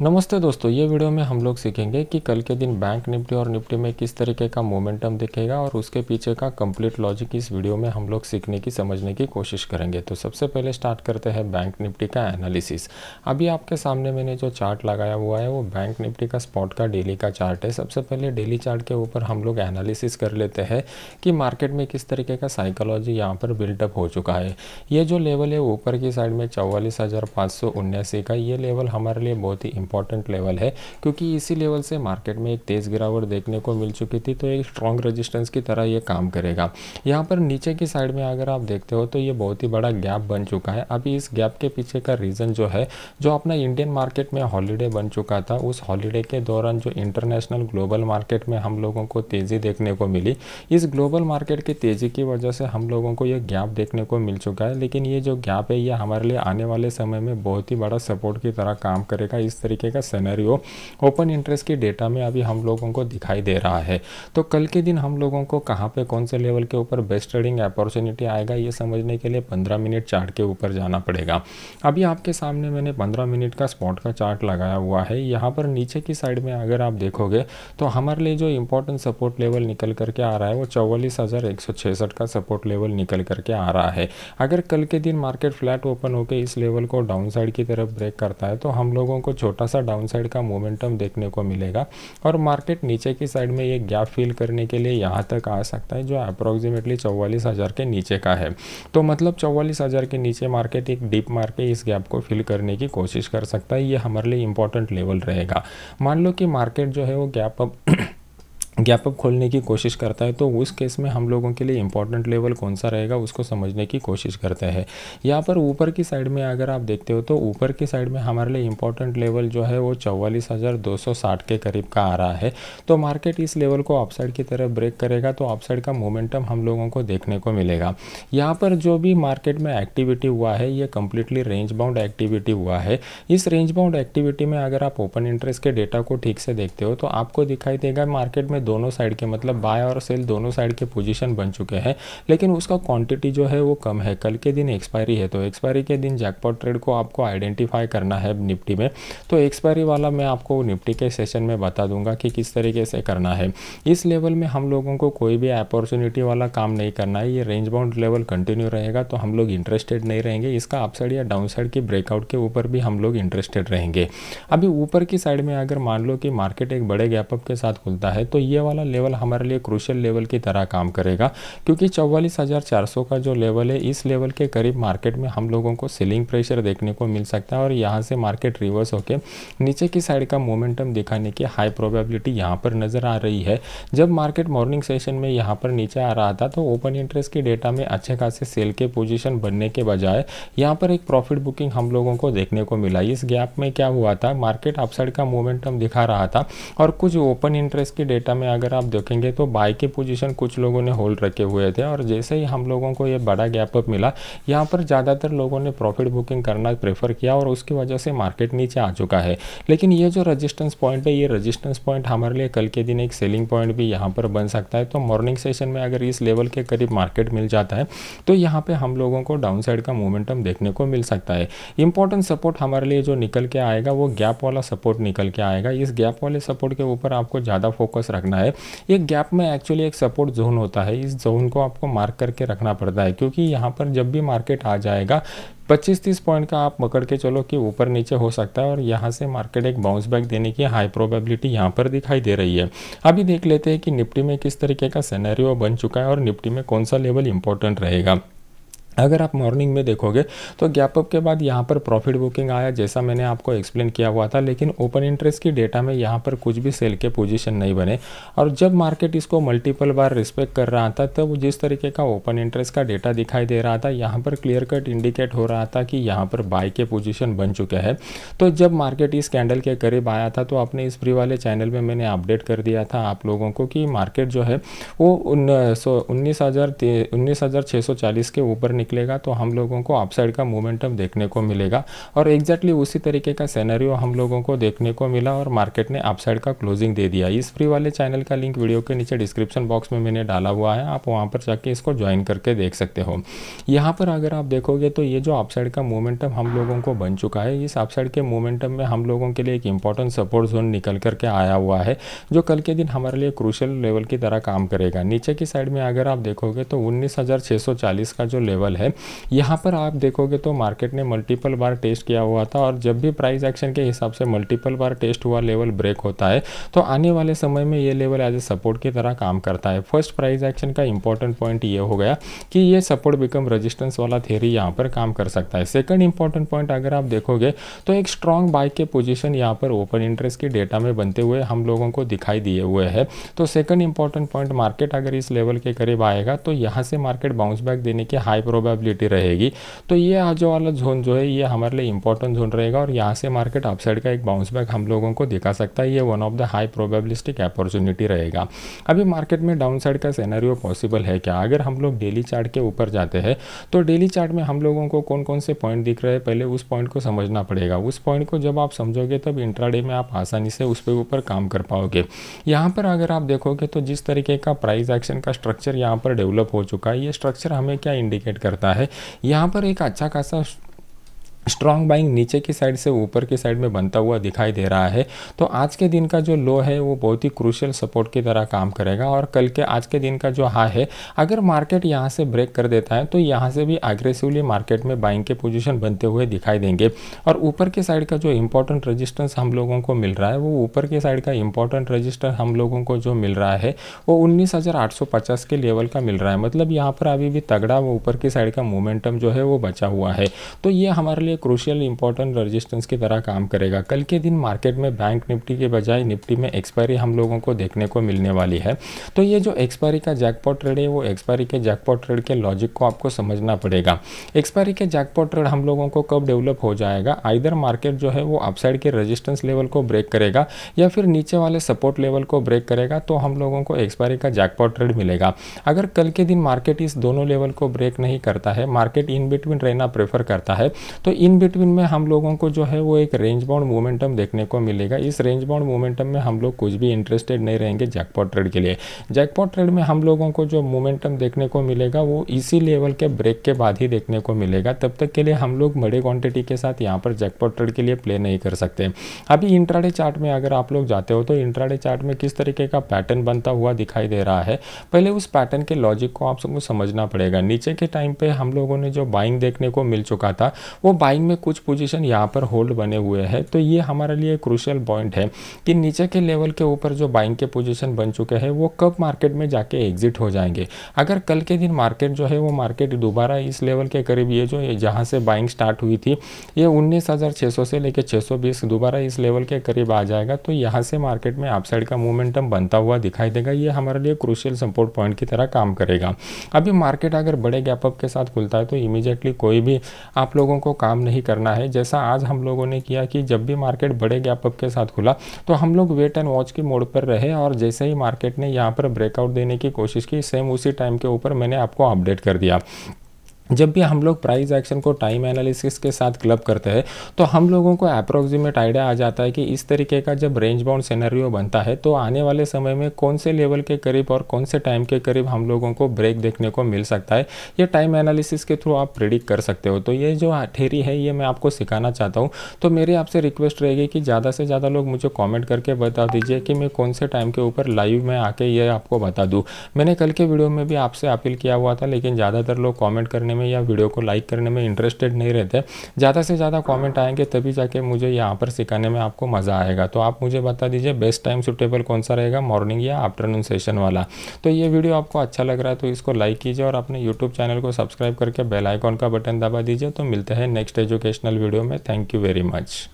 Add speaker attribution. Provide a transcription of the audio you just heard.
Speaker 1: नमस्ते दोस्तों, ये वीडियो में हम लोग सीखेंगे कि कल के दिन बैंक निफ्टी और निफ्टी में किस तरीके का मोमेंटम दिखेगा और उसके पीछे का कंप्लीट लॉजिक इस वीडियो में हम लोग सीखने की समझने की कोशिश करेंगे। तो सबसे पहले स्टार्ट करते हैं बैंक निफ्टी का एनालिसिस। अभी आपके सामने मैंने जो चार्ट लगाया हुआ है वो बैंक निफ्टी का स्पॉट का डेली का चार्ट है। सबसे पहले डेली चार्ट के ऊपर हम लोग एनालिसिस कर लेते हैं कि मार्केट में किस तरीके का साइकोलॉजी यहाँ पर बिल्टअप हो चुका है। ये जो लेवल है ऊपर की साइड में 44,579 का, ये लेवल हमारे लिए बहुत ही इंपॉर्टेंट लेवल है क्योंकि इसी लेवल से मार्केट में एक तेज़ गिरावट देखने को मिल चुकी थी, तो एक स्ट्रॉन्ग रेजिस्टेंस की तरह ये काम करेगा। यहाँ पर नीचे की साइड में अगर आप देखते हो तो ये बहुत ही बड़ा गैप बन चुका है। अभी इस गैप के पीछे का रीज़न जो है, जो अपना इंडियन मार्केट में हॉलीडे बन चुका था, उस हॉलीडे के दौरान जो इंटरनेशनल ग्लोबल मार्केट में हम लोगों को तेज़ी देखने को मिली, इस ग्लोबल मार्केट की तेज़ी की वजह से हम लोगों को ये गैप देखने को मिल चुका है। लेकिन ये जो गैप है ये हमारे लिए आने वाले समय में बहुत ही बड़ा सपोर्ट की तरह काम करेगा। इस तरीके का सिनेरियो ओपन इंटरेस्ट की डेटा में अभी हम लोगों को दिखाई दे रहा है। तो कल के दिन हम लोगों को कहाँ पे कौन से लेवल के ऊपर बेस्ट ट्रेडिंग अपॉर्चुनिटी आएगा, ये समझने के लिए 15 मिनट चार्ट के ऊपर जाना पड़ेगा। अभी आपके सामने मैंने 15 मिनट का स्पॉट का चार्ट लगाया हुआ है। यहाँ पर नीचे की साइड में अगर आप देखोगे तो हमारे लिए जो इंपॉर्टेंट सपोर्ट लेवल निकल करके आ रहा है वो 44,166 का सपोर्ट लेवल निकल करके आ रहा है। अगर कल के दिन मार्केट फ्लैट ओपन होकर इस लेवल को डाउन साइड की तरफ ब्रेक करता है तो हम लोगों को छोटा सा डाउन साइड का मोमेंटम देखने को मिलेगा और मार्केट नीचे की साइड में ये गैप फिल करने के लिए यहाँ तक आ सकता है, जो अप्रॉक्सीमेटली 44,000 के नीचे का है। तो मतलब 44,000 के नीचे मार्केट एक डीप मार के इस गैप को फिल करने की कोशिश कर सकता है। ये हमारे लिए इंपॉर्टेंट लेवल रहेगा। मान लो कि मार्केट जो है वो गैप अप खोलने की कोशिश करता है, तो उस केस में हम लोगों के लिए इंपॉर्टेंट लेवल कौन सा रहेगा उसको समझने की कोशिश करते हैं। यहाँ पर ऊपर की साइड में अगर आप देखते हो तो ऊपर की साइड में हमारे लिए इंपॉर्टेंट लेवल जो है वो 44,260 के करीब का आ रहा है। तो मार्केट इस लेवल को अपसाइड की तरफ ब्रेक करेगा तो अपसाइड का मोमेंटम हम लोगों को देखने को मिलेगा। यहाँ पर जो भी मार्केट में एक्टिविटी हुआ है ये कम्प्लीटली रेंज बाउंड एक्टिविटी हुआ है। इस रेंज बाउंड एक्टिविटी में अगर आप ओपन इंटरेस्ट के डेटा को ठीक से देखते हो तो आपको दिखाई देगा मार्केट में दोनों साइड के, मतलब बाय और सेल दोनों साइड के पोजीशन बन चुके हैं, लेकिन उसका क्वांटिटी जो है वो कम है। कल के दिन एक्सपायरी है, तो एक्सपायरी के दिन जैकपॉट ट्रेड को आपको आइडेंटिफाई करना है निफ्टी में। तो एक्सपायरी वाला मैं आपको निफ्टी के सेशन में बता दूंगा कि किस तरीके से करना है। इस लेवल में हम लोगों को कोई भी अपॉर्चुनिटी वाला काम नहीं करना है। ये रेंज बाउंड लेवल कंटिन्यू रहेगा तो हम लोग इंटरेस्टेड नहीं रहेंगे। इसका अपसाइड या डाउन साइड की ब्रेकआउट के ऊपर भी हम लोग इंटरेस्टेड रहेंगे। अभी ऊपर की साइड में अगर मान लो कि मार्केट एक बड़े गैपअप के साथ खुलता है तो ये वाला लेवल हमारे लिए क्रूशियल लेवल की तरह काम करेगा, क्योंकि 44,400 का जो लेवल है इस लेवल के करीब मार्केट में हम लोगों को सेलिंग प्रेशर देखने को मिल सकता है और यहाँ से मार्केट रिवर्स होकर नीचे की साइड का मोमेंटम दिखाने की हाई प्रोबेबिलिटी यहाँ पर नज़र आ रही है। जब मार्केट मॉर्निंग सेशन में यहाँ पर नीचे आ रहा था तो ओपन इंटरेस्ट की डेटा में अच्छे खासे सेल के पोजीशन बनने के बजाय यहाँ पर एक प्रॉफिट बुकिंग हम लोगों को देखने को मिला। इस गैप में क्या हुआ था, मार्केट अपसाइड का मोमेंटम दिखा रहा था और कुछ ओपन इंटरेस्ट की डेटा में अगर आप देखेंगे तो बाय के पोजीशन कुछ लोगों ने होल्ड रखे हुए थे और जैसे ही हम लोगों को ये बड़ा गैप अप मिला यहाँ पर ज़्यादातर लोगों ने प्रॉफिट बुकिंग करना प्रेफर किया और उसकी वजह से मार्केट नीचे आ चुका है। लेकिन ये जो रेजिस्टेंस पॉइंट है, ये रेजिस्टेंस पॉइंट हमारे लिए कल के दिन एक सेलिंग पॉइंट भी यहाँ पर बन सकता है। तो मॉर्निंग सेशन में अगर इस लेवल के करीब मार्केट मिल जाता है तो यहाँ पे हम लोगों को डाउन साइड का मोमेंटम देखने को मिल सकता है। इंपॉर्टेंट सपोर्ट हमारे लिए जो निकल के आएगा वो गैप वाला सपोर्ट निकल के आएगा। इस गैप वाले सपोर्ट के ऊपर आपको ज़्यादा फोकस रखना है। एक गैप में एक्चुअली एक सपोर्ट जोन होता है, इस जोन को आपको मार्क करके रखना पड़ता है, क्योंकि यहाँ पर जब भी मार्केट आ जाएगा 25-30 पॉइंट का आप पकड़ के चलो कि ऊपर नीचे हो सकता है और यहाँ से मार्केट एक बाउंस बैक देने की हाई प्रोबेबिलिटी यहाँ पर दिखाई दे रही है। अभी देख लेते हैं कि निफ्टी में किस तरीके का सिनेरियो बन चुका है और निफ्टी में कौन सा लेवल इंपॉर्टेंट रहेगा। अगर आप मॉर्निंग में देखोगे तो गैप अप के बाद यहाँ पर प्रॉफिट बुकिंग आया, जैसा मैंने आपको एक्सप्लेन किया हुआ था, लेकिन ओपन इंटरेस्ट की डेटा में यहाँ पर कुछ भी सेल के पोजीशन नहीं बने और जब मार्केट इसको मल्टीपल बार रिस्पेक्ट कर रहा था तब जिस तरीके का ओपन इंटरेस्ट का डेटा दिखाई दे रहा था यहाँ पर क्लियर कट इंडिकेट हो रहा था कि यहाँ पर बाय के पोजीशन बन चुके हैं। तो जब मार्केट इस कैंडल के करीब आया था तो अपने इस फ्री वाले चैनल में मैंने अपडेट कर दिया था आप लोगों को कि मार्केट जो है वो 19,640 के ऊपर निकलेगा तो हम लोगों को अपसाइड का मोमेंटम देखने को मिलेगा। और एग्जैक्टली उसी तरीके का सिनेरियो हम लोगों को देखने को मिला और मार्केट ने अपसाइड का क्लोजिंग दे दिया। इस फ्री वाले चैनल का लिंक वीडियो के नीचे डिस्क्रिप्शन बॉक्स में मैंने डाला हुआ है, आप वहाँ पर जाके इसको ज्वाइन करके देख सकते हो। यहाँ पर अगर आप देखोगे तो ये जो अपसाइड का मोमेंटम हम लोगों को बन चुका है, इस अपसाइड के मोमेंटम में हम लोगों के लिए एक इंपॉर्टेंट सपोर्ट जोन निकल करके आया हुआ है, जो कल के दिन हमारे लिए क्रूशियल लेवल की तरह काम करेगा। नीचे की साइड में अगर आप देखोगे तो 19,640 का जो लेवल है, यहाँ पर आप देखोगे तो मार्केट ने मल्टीपल बार टेस्ट किया हुआ था और जब भी प्राइस एक्शन के हिसाब से मल्टीपल बार टेस्ट हुआ लेवल ब्रेक होता है तो आने वाले समय में ये लेवल एज ए सपोर्ट की तरह काम करता है। फर्स्ट प्राइस एक्शन का इंपॉर्टेंट पॉइंट ये हो गया कि ये सपोर्ट बिकम रेजिस्टेंस वाला थ्योरी यहाँ पर काम कर सकता है। सेकंड इंपॉर्टेंट पॉइंट अगर आप देखोगे तो एक स्ट्रॉन्ग बाय के पोजीशन यहाँ पर ओपन इंटरेस्ट की डेटा में बनते हुए हम लोगों को दिखाई दिए हुए हैं। तो सेकंड इंपॉर्टेंट पॉइंट, मार्केट अगर इस लेवल के करीब आएगा तो यहाँ से मार्केट बाउंस बैक देने की हाई प्रोबेबिलिटी रहेगी। तो ये आज वाला जोन जो है ये हमारे लिए इंपॉर्टेंट जोन रहेगा और यहाँ से मार्केट अपसाइड का एक बाउंस बैक हम लोगों को दिखा सकता है। ये one of the high probabilistic opportunity रहेगा। अभी मार्केट में डाउन साइड का सिनेरियो पॉसिबल है क्या? अगर हम लोग डेली चार्ट के ऊपर जाते हैं तो डेली चार्ट में हम लोगों को कौन कौन से पॉइंट दिख रहे हैं, पहले उस पॉइंट को समझना पड़ेगा। उस पॉइंट को जब आप समझोगे तब इंट्राडे में आप आसानी से उस पे ऊपर काम कर पाओगे। यहाँ पर अगर आप देखोगे तो जिस तरीके का प्राइस एक्शन का स्ट्रक्चर यहाँ पर डेवलप हो चुका है, ये स्ट्रक्चर हमें क्या इंडिकेट करता है? यहाँ पर एक अच्छा खासा स्ट्रॉन्ग बाइंग नीचे की साइड से ऊपर की साइड में बनता हुआ दिखाई दे रहा है। तो आज के दिन का जो लो है वो बहुत ही क्रूशियल सपोर्ट की तरह काम करेगा और कल के आज के दिन का जो हाई है, अगर मार्केट यहाँ से ब्रेक कर देता है तो यहाँ से भी एग्रेसिवली मार्केट में बाइंग के पोजीशन बनते हुए दिखाई देंगे। और ऊपर की साइड का जो इंपॉर्टेंट रेजिस्टेंस हम लोगों को मिल रहा है, वो ऊपर की साइड का इंपॉर्टेंट रजिस्टर हम लोगों को जो मिल रहा है वो 19,850 के लेवल का मिल रहा है। मतलब यहाँ पर अभी भी तगड़ा वो ऊपर की साइड का मोमेंटम जो है वो बचा हुआ है। तो ये हमारे लिए क्रूशियल इंपॉर्टेंट रेजिस्टेंस की तरह काम करेगा। कल के दिन मार्केट में बैंक निफ्टी के बजाय निफ्टी में एक्सपायरी हम लोगों को देखने को मिलने वाली है। तो ये जो एक्सपायरी का जैकपॉट ट्रेड है, वो एक्सपायरी के जैकपॉट ट्रेड के लॉजिक को आपको समझना पड़ेगा। एक्सपायरी के जैकपॉट ट्रेड हम लोगों को कब डेवलप हो जाएगा? आइदर मार्केट जो है वो अपसाइड के रेजिस्टेंस लेवल को ब्रेक करेगा या फिर नीचे वाले सपोर्ट लेवल को ब्रेक करेगा, तो हम लोगों को एक्सपायरी का जैकपॉट ट्रेड मिलेगा। अगर कल के दिन मार्केट इस दोनों लेवल को ब्रेक नहीं करता है, मार्केट इन बिटवीन रहना प्रेफर करता है, तो इन बिटवीन में हम लोगों को जो है वो एक रेंज बाउंड मोमेंटम देखने को मिलेगा। इस रेंज बाउंड मोमेंटम में हम लोग कुछ भी इंटरेस्टेड नहीं रहेंगे जैकपॉट ट्रेड के लिए। जैकपॉट ट्रेड में हम लोगों को जो मोमेंटम देखने को मिलेगा वो इसी लेवल के ब्रेक के बाद ही देखने को मिलेगा। तब तक के लिए हम लोग बड़े क्वांटिटी के साथ यहाँ पर जैकपॉट ट्रेड के लिए प्ले नहीं कर सकते। अभी इंट्राडे चार्ट में अगर आप लोग जाते हो तो इंट्राडे चार्ट में किस तरीके का पैटर्न बनता हुआ दिखाई दे रहा है, पहले उस पैटर्न के लॉजिक को आप सबको समझना पड़ेगा। नीचे के टाइम पे हम लोगों ने जो बाइंग देखने को मिल चुका था, वो बाइंग में कुछ पोजीशन यहाँ पर होल्ड बने हुए हैं। तो ये हमारे लिए क्रूशियल पॉइंट है कि नीचे के लेवल के ऊपर जो बाइंग के पोजीशन बन चुके हैं वो कब मार्केट में जाके एग्जिट हो जाएंगे। अगर कल के दिन मार्केट जो है वो मार्केट दोबारा इस लेवल के करीब, ये जो जहाँ से बाइंग स्टार्ट हुई थी, ये 19,600 से लेकर 620 दोबारा इस लेवल के करीब आ जाएगा, तो यहाँ से मार्केट में अपसाइड का मोमेंटम बनता हुआ दिखाई देगा। ये हमारे लिए क्रूशियल सपोर्ट पॉइंट की तरह काम करेगा। अभी मार्केट अगर बड़े गैप अप के साथ खुलता है तो इमीडिएटली कोई भी आप लोगों को काम नहीं करना है। जैसा आज हम लोगों ने किया कि जब भी मार्केट बड़े गैप अप के साथ खुला तो हम लोग वेट एंड वॉच की मोड पर रहे और जैसे ही मार्केट ने यहाँ पर ब्रेकआउट देने की कोशिश की, सेम उसी टाइम के ऊपर मैंने आपको अपडेट कर दिया। जब भी हम लोग प्राइस एक्शन को टाइम एनालिसिस के साथ क्लब करते हैं तो हम लोगों को अप्रोक्सीमेट आइडिया आ जाता है कि इस तरीके का जब रेंज बाउंड सिनेरियो बनता है तो आने वाले समय में कौन से लेवल के करीब और कौन से टाइम के करीब हम लोगों को ब्रेक देखने को मिल सकता है। ये टाइम एनालिसिस के थ्रू आप प्रिडिक्ट कर सकते हो। तो ये जो थ्योरी है ये मैं आपको सिखाना चाहता हूँ। तो मेरी आपसे रिक्वेस्ट रहेगी कि ज़्यादा से ज़्यादा लोग मुझे कॉमेंट करके बता दीजिए कि मैं कौन से टाइम के ऊपर लाइव में आके ये आपको बता दूँ। मैंने कल के वीडियो में भी आपसे अपील किया हुआ था, लेकिन ज़्यादातर लोग कॉमेंट करने में या वीडियो को लाइक करने में इंटरेस्टेड नहीं रहते। ज़्यादा से ज़्यादा कमेंट आएंगे तभी जाके मुझे यहाँ पर सिखाने में आपको मज़ा आएगा। तो आप मुझे बता दीजिए बेस्ट टाइम सुटेबल कौन सा रहेगा, मॉर्निंग या आफ्टरनून सेशन वाला। तो ये वीडियो आपको अच्छा लग रहा है तो इसको लाइक कीजिए और अपने यूट्यूब चैनल को सब्सक्राइब करके बेल आइकॉन का बटन दबा दीजिए। तो मिलते हैं नेक्स्ट एजुकेशनल वीडियो में। Thank you very much.